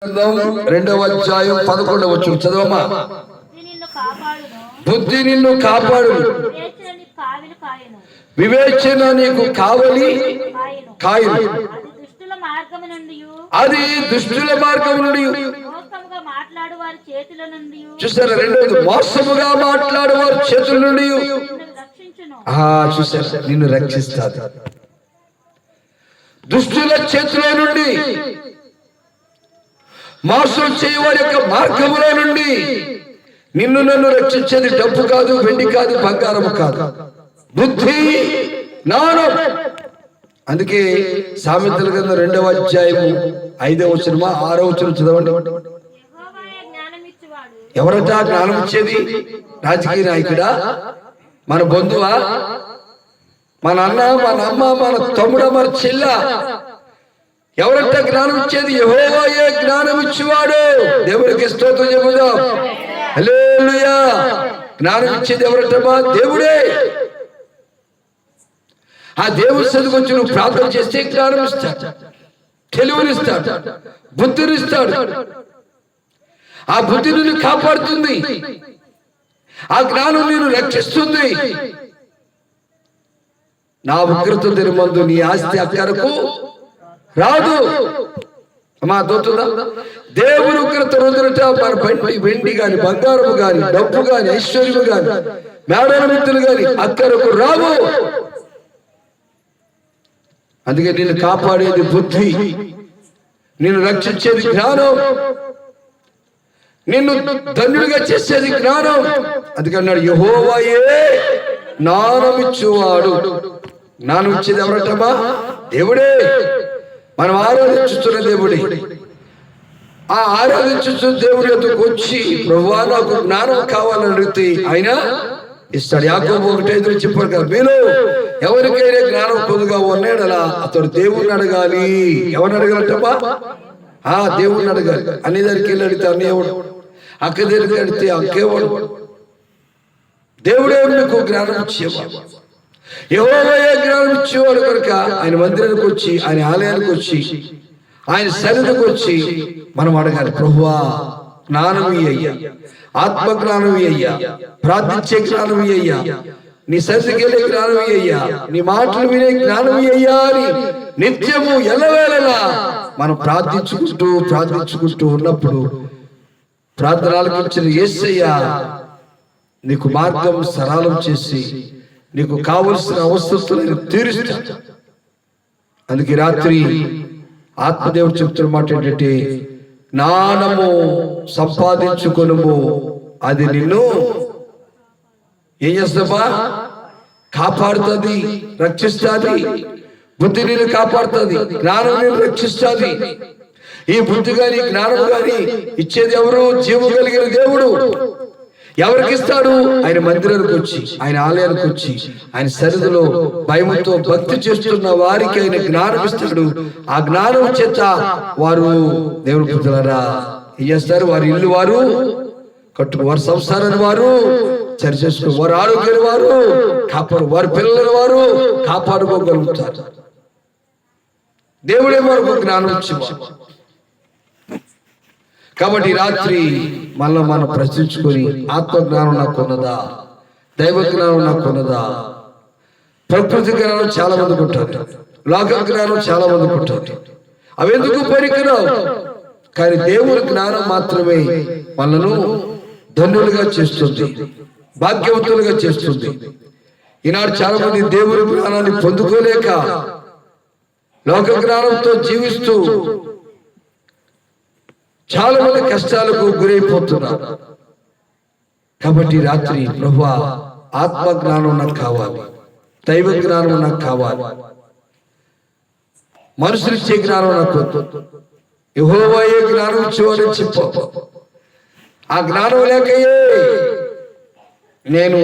2వ అధ్యాయం 11వ వచనం చదవమా. బుద్ధి నిన్ను కాపాడు, వివేచన నీకు కావలి కాయలు. అది దుష్టుల మార్గం నుండి చూసారా. రెండోది, మోసముగా మాట్లాడు వారి చేతుల నుండి చూసారా, నిన్ను రక్షిస్తాడు. దుష్టుల చేతుల నుండి, మోసం చేయవారి యొక్క మార్గముల నుండి నిన్ను నన్ను రక్షించేది డబ్బు కాదు, వెండి కాదు, బంగారము కాదు, బుద్ధి, జ్ఞానం. అందుకే సామెతల గ్రంథం 2వ అధ్యాయము 5వ వచనం 6వ వచనం చదవండి. ఎవరట జ్ఞానం ఇచ్చేది? రాజకీయ నాయకుడా, మన బంధువా, మన అన్న, మన అమ్మ, మన తమ్ముడ, మన చెల్ల? ఎవరంట జ్ఞానం ఇచ్చేది? యెహోవాయే జ్ఞానం ఇచ్చేవాడు. దేవుడికి స్తోత్రం చెబుదాం. హల్లెలూయా. జ్ఞానం ఇచ్చేది ఎవరంటమ్మా? దేవుడే. ఆ దేవుడి సన్నిధికి వచ్చి నువ్వు ప్రార్థన చేస్తే జ్ఞానం ఇస్తాడు, తెలివినిస్తాడు, బుద్ధినిస్తాడు. ఆ బుద్ధి నిన్ను కాపాడుతుంది, ఆ జ్ఞానం నిన్ను రక్షిస్తుంది. నా ఉగ్రత దినమందు నీ ఆస్తి అక్కరకు రాదు. అమ్మా దోతుందా? దేవుని ఉగ్రత రోజునట మన వెండి గాని, బంగారము గాని, డబ్బు గాని, ఐశ్వర్యము గాని, మేడల మిత్రులు గాని అక్కరకు రావు. అందుకే నిన్ను కాపాడేది బుద్ధి, నిన్ను రక్షించేది జ్ఞానం, నిన్ను ధన్యుడిగా చేసేది జ్ఞానం. అందుకన్నాడు యెహోవాయే జ్ఞానమిచ్చువాడు. జ్ఞానం ఇచ్చేది ఎవరటమ్మా? దేవుడే. మనం ఆరాధించుతున్న దేవుడే. ఆ ఆరాధించుతున్న దేవుడి యొద్దకు వచ్చి ప్రభువా నాకు జ్ఞానం కావాలని అడిగితే ఆయన ఇస్తాడు. యాకోబు 1:5 చెప్పారు కదా, మీలో ఎవరికైనా జ్ఞానం కొద్దిగా ఉన్నాడలా అతడు దేవుణ్ణి అడగాలి. ఎవరిని అడగాలంటమ్మా? దేవుణ్ణి అడగాలి. అన్ని దగ్గరికి వెళ్ళి అడిగితే అన్నేవాడు, అక్క దగ్గరికి అడిగితే అక్కేవాడు. దేవుడే మీకు జ్ఞానం ఇచ్చేవాడు. యెహోవాయే జ్ఞానం ఇచ్చేవాడు కనుక ఆయన మందిరానికి వచ్చి, ఆయన ఆలయానికి వచ్చి, ఆయన సన్నిధికి వచ్చి మనం అడగాలి, ప్రభువా జ్ఞానం అయ్యా, ఆత్మ జ్ఞానం అయ్యా, ప్రార్థించే జ్ఞానం అయ్యా, నీ సన్నిధికి వెళ్ళే జ్ఞానం అయ్యా, నీ మాటలు వినే జ్ఞానం అయ్యా అని నిత్యము ఎల్లవేళలా మనం ప్రార్థించుకుంటూ ఉన్నప్పుడు ప్రార్థనలకు ఇచ్చిన యేసయ్య నీకు మార్గం సరళం చేసి నీకు కావలసిన అవసరాలను తీరుస్తాడు. అందుకే రాత్రి ఆత్మదేవుడు చెప్తున్న మాట ఏంటంటే, జ్ఞానము సంపాదించుకొనుము, అది నిన్ను ఏం చేస్తావా? కాపాడుతుంది, రక్షిస్తుంది. బుద్ధి నిన్ను కాపాడుతుంది, జ్ఞానం నిన్ను రక్షిస్తుంది. ఈ బుద్ధి గాని జ్ఞానం గాని ఇచ్చేది ఎవరు? జీవం కలిగిన దేవుడు. ఎవరికి ఇస్తాడు? ఆయన మందిరానికి వచ్చి, ఆయన ఆలయానికి వచ్చి, ఆయన సన్నిధిలో భయముతో భక్తి చేస్తున్న వారికి ఆయన జ్ఞానం ఇస్తాడు. ఆ జ్ఞానం చేత వారు దేవుని పుత్రులారా ఏం చేస్తారు? వారి ఇల్లు వారు కట్టుకు, వారి సంసారాన్ని వారు సరి చేసుకో, వారి ఆరోగ్యాన్ని వారు కాపాడు, వారి పిల్లలను వారు కాపాడుకోగలుగుతారు. దేవుడే వారికి జ్ఞానం ఇచ్చేవాడు. కాబట్టి రాత్రి మనం ప్రశ్నించుకొని, ఆత్మ జ్ఞానం నాకు ఉన్నదా? దైవ జ్ఞానం నాకు ఉన్నదా? ప్రకృతి జ్ఞానం చాలా మందికి ఉంటుంది, లోక జ్ఞానం చాలా మందికి ఉంటుంది. అవి ఎందుకు పనికిరావు? కానీ దేవుని జ్ఞానం మాత్రమే మనను ధన్యులుగా చేస్తుంది, భాగ్యవంతులుగా చేస్తుంది. ఈనాడు చాలా మంది దేవుని జ్ఞానాన్ని పొందుకోలేక లోక జ్ఞానంతో జీవిస్తూ చాలా మంది కష్టాలకు గురైపోతున్నారు. కాబట్టి రాత్రి ప్రభువా ఆత్మ జ్ఞానం నాకు కావాలి, దైవ జ్ఞానం నాకు కావాలి, మనుషులిచ్చే జ్ఞానం నాకు వద్దు, యెహోవాయే జ్ఞానం ఇచ్చేవాడని చెప్పు. ఆ జ్ఞానం లేకయే నేను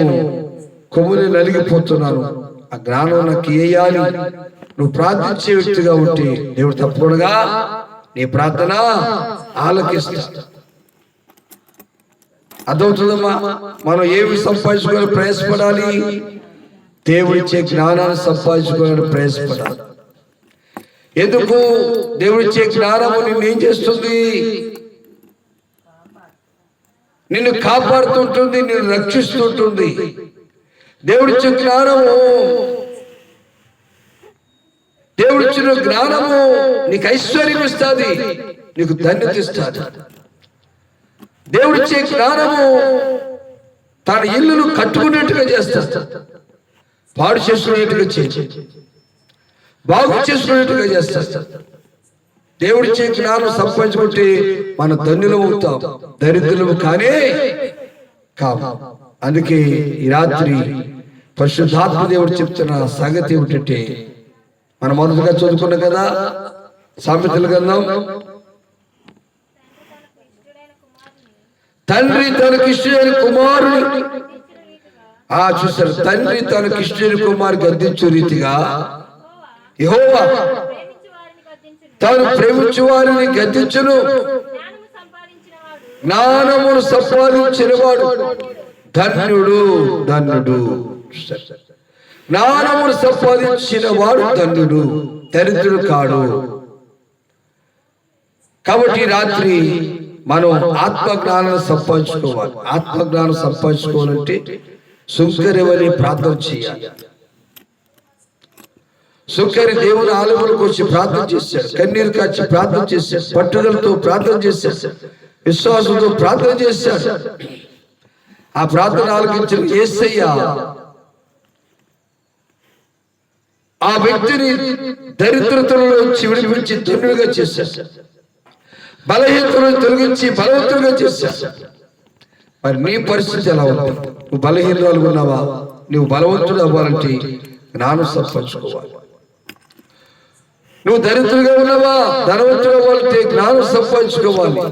కొమ్ముని నలిగిపోతున్నాను. ఆ జ్ఞానం నాకు వేయాలి. నువ్వు ప్రార్థించే వ్యక్తిగా ఉంటే దేవుడు తప్పకుండా నీ ప్రార్థన ఆలకిస్తా. అర్థమవుతుందమ్మా? మనం ఏమి సంపాదించుకోవాలని ప్రయాసపడాలి? దేవుడిచ్చే జ్ఞానాన్ని సంపాదించుకోవాలని ప్రయాసపడాలి. ఎందుకు? దేవుడిచ్చే జ్ఞానము నిన్నేం చేస్తుంది? నిన్ను కాపాడుతుంటుంది, నిన్ను రక్షిస్తుంటుంది. దేవుడిచ్చే జ్ఞానము, దేవుడిచ్చిన జ్ఞానము నీకు ఐశ్వర్యం ఇస్తుంది, నీకు ధన్యత ఇస్తుంది. దేవుడిచ్చే జ్ఞానము తన ఇల్లును కట్టుకునేట్టుగా చేస్తాడు, పాడు చేసుకునేట్టుగా చేసి బాగు చేసుకునేట్టుగా చేస్తాడు. దేవుడిచ్చే జ్ఞానం సంపాదించుకుంటే మనం ధన్యులు అవుతాం, దరిద్రులము కానే కావు. అందుకే ఈ రాత్రి పరిశుద్ధాత్మ దేవుడు చెప్తున్న సంగతి ఏమిటంటే, మనం మొదటగా చదువుకున్నాం కదా సామెతల గ్రంథం, తండ్రి తనకి ఇష్టమైన కుమారుని చూశారు. తండ్రి తనకి ఇష్టమైన కుమారు గద్దించు రీతిగా యెహోవా తాను ప్రేమించు వారిని గద్దించును. జ్ఞానమును సంపాదించిన వాడు ధన్యుడు, ధన్యుడు. జ్ఞానమును సంపాదించిన వాడు ధన్యుడు, దరిద్రుడు కాడు. కాబట్టి రాత్రి మనం ఆత్మజ్ఞానం సంపాదించుకోవాలి. ఆత్మజ్ఞానం సంపాదించుకోవాలంటే సుంకరివని ప్రార్థన చేయాలి. సుంకరి దేవుని ఆలయంలోకి వచ్చి ప్రార్థన చేశాడు, కన్నీరు కాచి ప్రార్థన చేశాడు, పట్టుదలతో ప్రార్థన చేశాడు, విశ్వాసంతో ప్రార్థన చేశాడు. ఆ ప్రార్థన ఆలకించిన యేసయ్య ఆ వ్యక్తిని దరిద్రతలో విడిపించి ధన్యుడిగా చేశాడు, బలహీనతలను తొలగించి బలవంతులుగా చేశాడు. మరి నీ పరిస్థితి ఎలా ఉంది? నువ్వు బలహీనరాలు ఉన్నావా? నువ్వు బలవంతుడు అవ్వాలంటే జ్ఞానం సంపాదించుకోవాలి. నువ్వు దరిద్రులుగా ఉన్నావా? ధనవంతుడు అవ్వాలంటే జ్ఞానం సంపాదించుకోవాలి.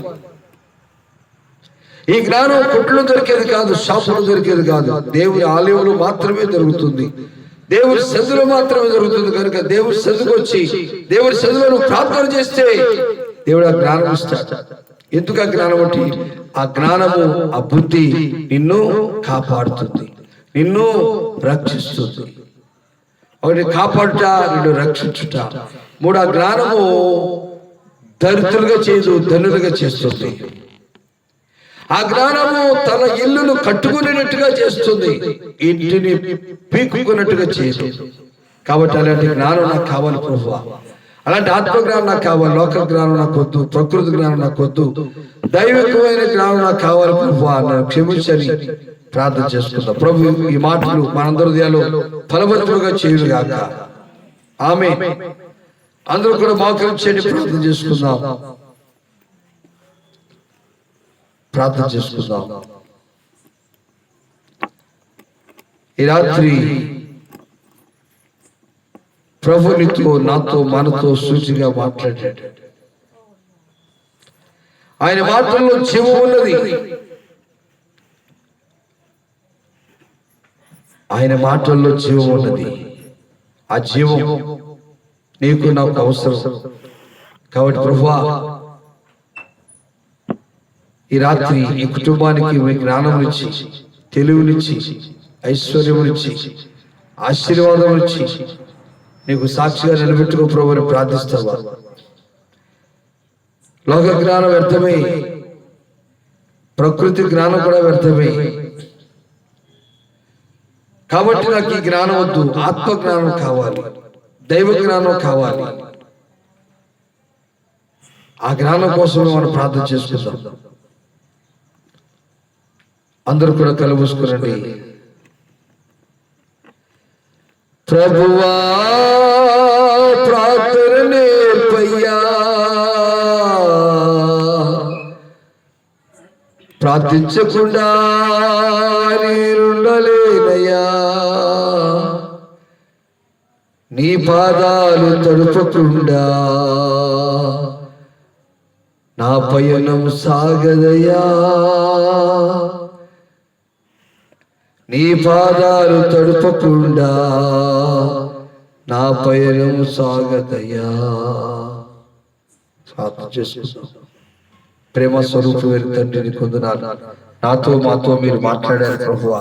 ఈ జ్ఞానం కొట్లో దొరికేది కాదు, షాపులో దొరికేది కాదు, దేవుని ఆలయంలో మాత్రమే దొరుకుతుంది, దేవుని సన్నిధిలో మాత్రమే దొరుకుతుంది. కనుక దేవుని సన్నిధికి వచ్చి దేవుని సన్నిధిలో నువ్వు ప్రార్థన చేస్తే దేవుడు ఆ జ్ఞానం ఇస్తాడు. ఎందుకు ఆ జ్ఞానం అంటే ఆ జ్ఞానము, ఆ బుద్ధి నిన్ను కాపాడుతుంది, నిన్ను రక్షిస్తుంది. ఒకటి కాపాడుట, నిన్ను రక్షించుట. మూడు, ఆ జ్ఞానము దరిద్రులుగా చేయదు, ధనులుగా చేస్తుంది. ఆ జ్ఞానము తన ఇల్లును కట్టుకునేట్టుగా చేస్తుంది, ఇంటిని పీక్కున్నట్టుగా చేయదు. కాబట్టి అలాంటి జ్ఞానం నాకు కావాలి ప్రభువా, అలాంటి ఆత్మజ్ఞానం నాకు కావాలి. లోక జ్ఞానం నాకు వద్దు, ప్రకృతి జ్ఞానం నాకు వద్దు, దైవికమైన జ్ఞానం నాకు కావాలి ప్రభువా, నన్ను క్షమించని ప్రార్థన చేసుకుందాం. ప్రభు ఈ మాటలు మనందరి హృదయాల్లో ఫలవంతులుగా చేయుగాక. ఆమేన్. అందరూ కూడా మోకరించండి, ప్రార్థన చేసుకుందాం, ప్రార్థన చేసుకుందాం. ఈ రాత్రి ప్రభు నీతో, నాతో, మనతో సూచిగా మాట్లాడాడు. ఆయన మాటల్లో జీవం ఉన్నది, ఆయన మాటల్లో జీవం ఉన్నది. ఆ జీవం నీకు నాకు అవసరం. కాబట్టి ప్రభువా, ఈ రాత్రి ఈ కుటుంబానికి మీ జ్ఞానం నుంచి, తెలివినిచ్చి, ఐశ్వర్యం నుంచి, ఆశీర్వాదం నుంచి నీకు సాక్షిగా నిలబెట్టుకో ప్రభువుని ప్రార్థిస్తావా? లోక జ్ఞానం వ్యర్థమే, ప్రకృతి జ్ఞానం కూడా వ్యర్థమే. కాబట్టి నాకు ఈ జ్ఞానం వద్దు, ఆత్మ జ్ఞానం కావాలి, దైవ జ్ఞానం కావాలి. ఆ జ్ఞానం కోసం మనం ప్రార్థన చేసుకుందాం. అందరూ కూడా కళ్ళు మూసుకునండి. ప్రభువా ప్రార్థన నేర్పయ్యా, ప్రార్థించకుండా నేనుండలేనయ్యా, నీ పాదాలు తడుపకుండా నా పయనం సాగదయ్యా, నీ పాదాలు తడుపకుండా నా పయనం సాగదయ్యా. ప్రార్థన చేసుకుందాం. ప్రేమ స్వరూపు తండ్రిని కొందనాలు, నాతో మాతో మీరు మాట్లాడారు ప్రభువా.